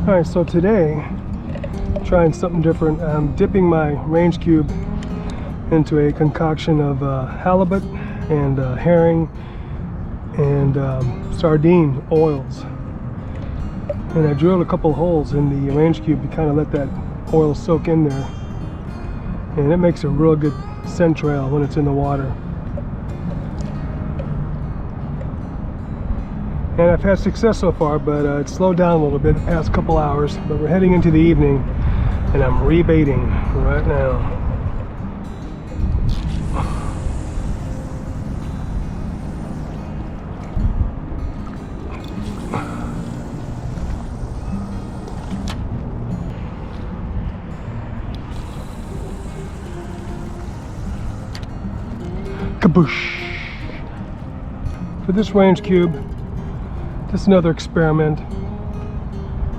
Alright, so today, trying something different. I'm dipping my range cube into a concoction of halibut and herring and sardine oils. And I drilled a couple holes in the range cube to kind of let that oil soak in there. And it makes a real good scent trail when it's in the water. And I've had success so far, but it's slowed down a little bit the past couple hours. But we're heading into the evening, and I'm rebaiting right now. Kaboosh! For this range cube, just another experiment.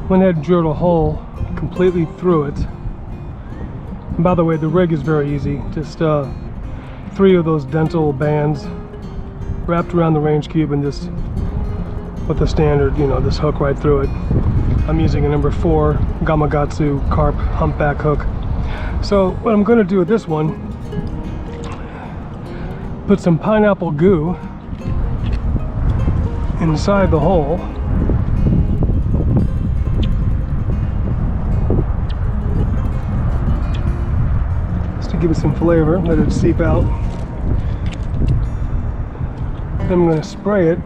Went ahead and drilled a hole completely through it. And by the way, the rig is very easy. Just 3 of those dental bands wrapped around the range cube and just with the standard, this hook right through it. I'm using a number 4 Gamakatsu carp humpback hook. So what I'm going to do with this one, put some pineapple goo inside the hole. Just to give it some flavor, let it seep out. Then I'm going to spray it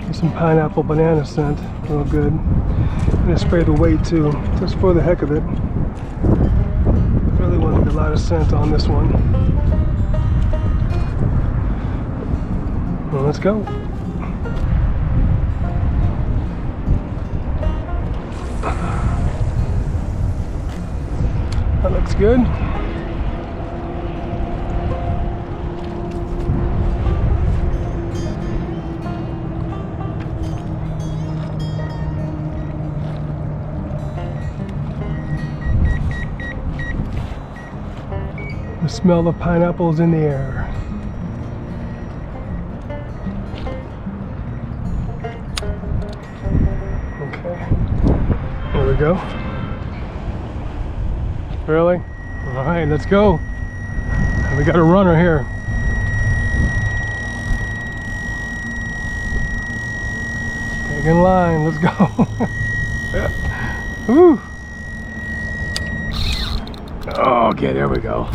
with some pineapple banana scent, real good. I'm going to spray the weight too, just for the heck of it. Really want to get a lot of scent on this one. Well, let's go. That looks good. The smell of pineapples in the air. There we go. Really? All right, let's go. We got a runner here. Take in line, let's go. Woo. Okay, there we go.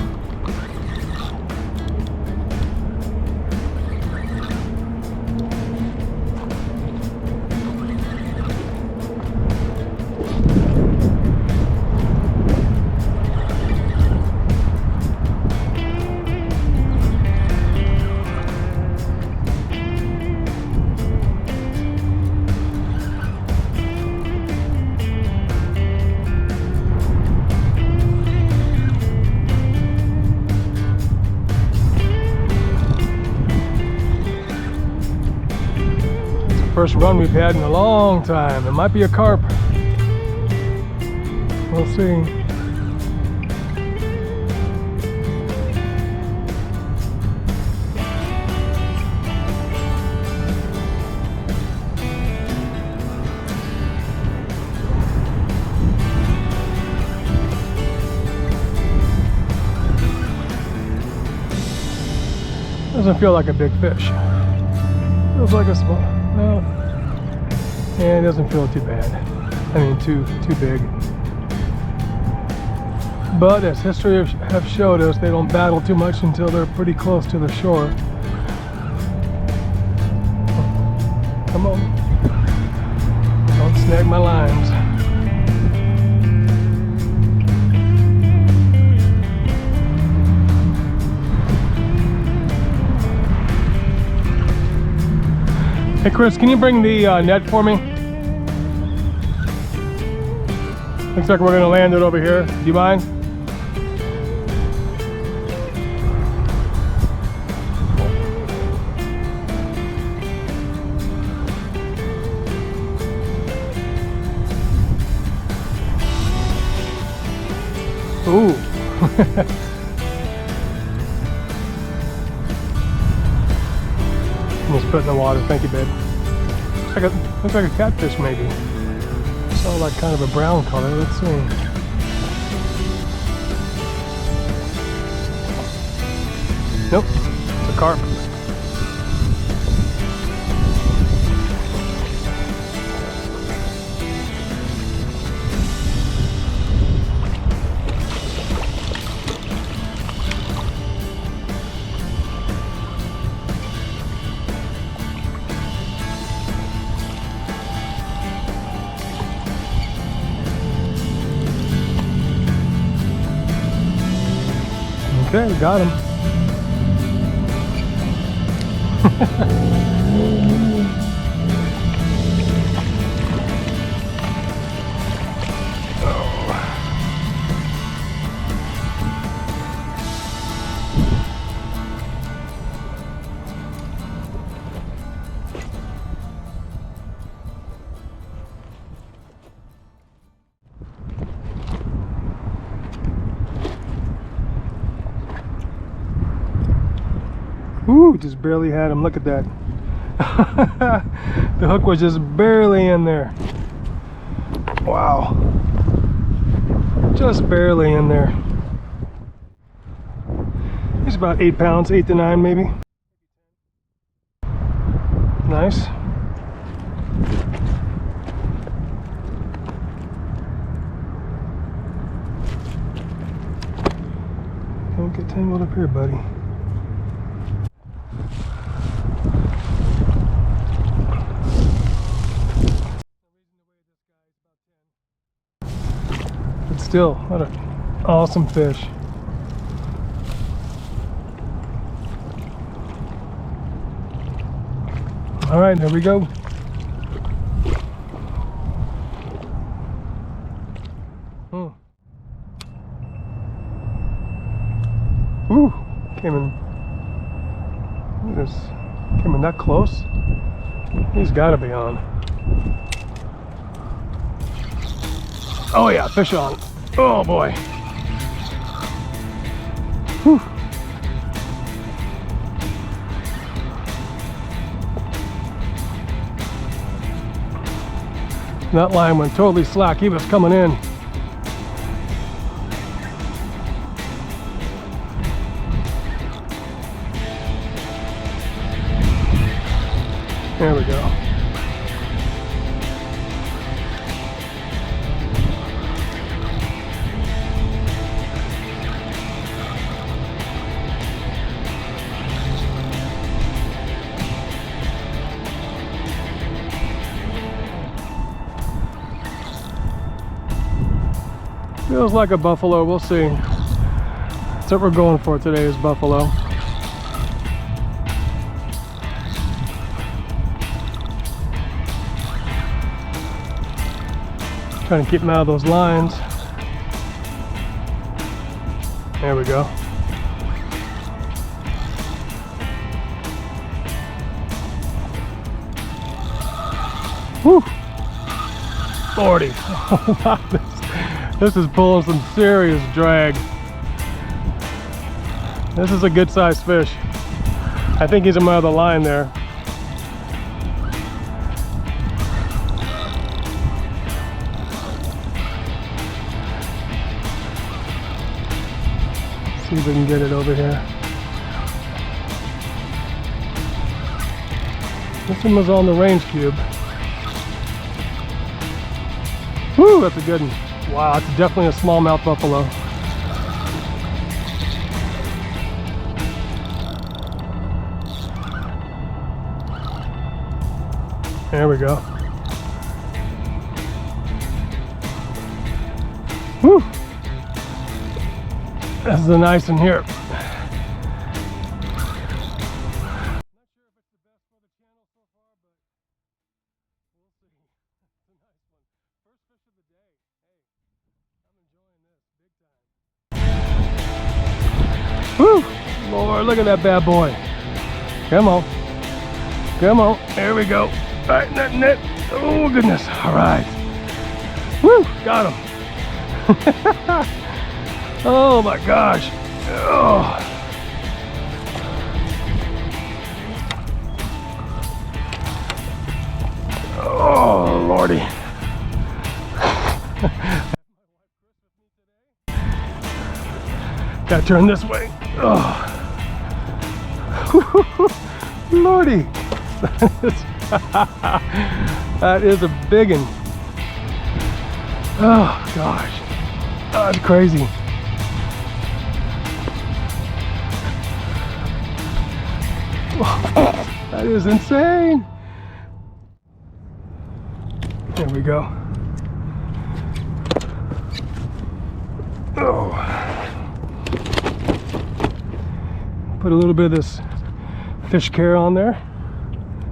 First run we've had in a long time. It might be a carp. We'll see. Doesn't feel like a big fish. Feels like a small. No, and it doesn't feel too bad. I mean, too big. But as history have showed us, they don't battle too much until they're pretty close to the shore. Come on, don't snag my lines. Hey Chris, can you bring the net for me? Looks like we're going to land it over here. Do you mind? Ooh. Just put it in the water. Thank you, babe. Looks like a catfish, maybe. Oh, like kind of a brown color. Let's see. Nope, it's a carp. Okay, we got him. Ooh, just barely had him. Look at that. The hook was just barely in there. Wow. Just barely in there. He's about 8 pounds, 8 to 9 maybe. Nice. Don't get tangled up here, buddy. But still, what an awesome fish. All right, there we go. Ooh, came in. Look at this. Came in that close. He's got to be on. Oh yeah, fish on. Oh boy. Whew. That line went totally slack. He was coming in. There we go. Feels like a buffalo. We'll see. That's what we're going for today, is buffalo. Trying to keep him out of those lines. There we go. Whew! 40. This is pulling some serious drag. This is a good sized fish. I think he's out of the line there. See if we can get it over here. This one was on the range cube. Woo, that's a good one. Wow, it's definitely a smallmouth buffalo. There we go. Woo! This is a nice one here. Woo! Lord, look at that bad boy. Come on. Come on. There we go. All right, net. Oh, goodness. All right. Woo! Got him. Oh, my gosh. Oh. Oh, Lordy. gotta turn this way. Oh. Lordy. That is a big one. Oh gosh. Oh, that's crazy. That is insane. There we go. Oh. Put a little bit of this fish care on there.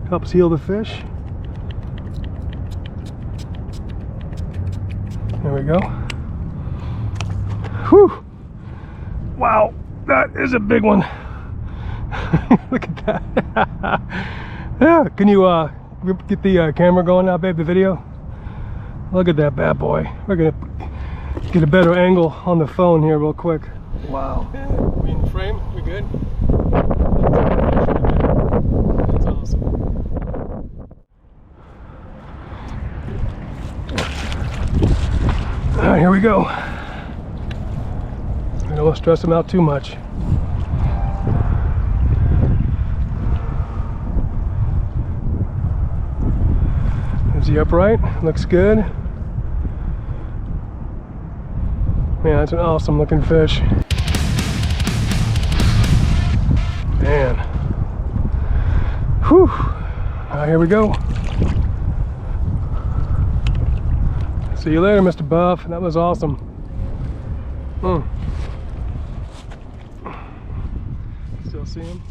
Helps heal the fish. There we go. Whew. Wow, that is a big one. Look at that. Yeah, can you get the camera going now, babe, the video? Look at that bad boy. We're gonna get a better angle on the phone here real quick. Wow. We in frame? We good? That's awesome. All right, here we go. I don't want to stress him out too much. Is he upright? Looks good. Man, that's an awesome looking fish. Man. Whew. All right, here we go. See you later, Mr. Buff. That was awesome. Still see him?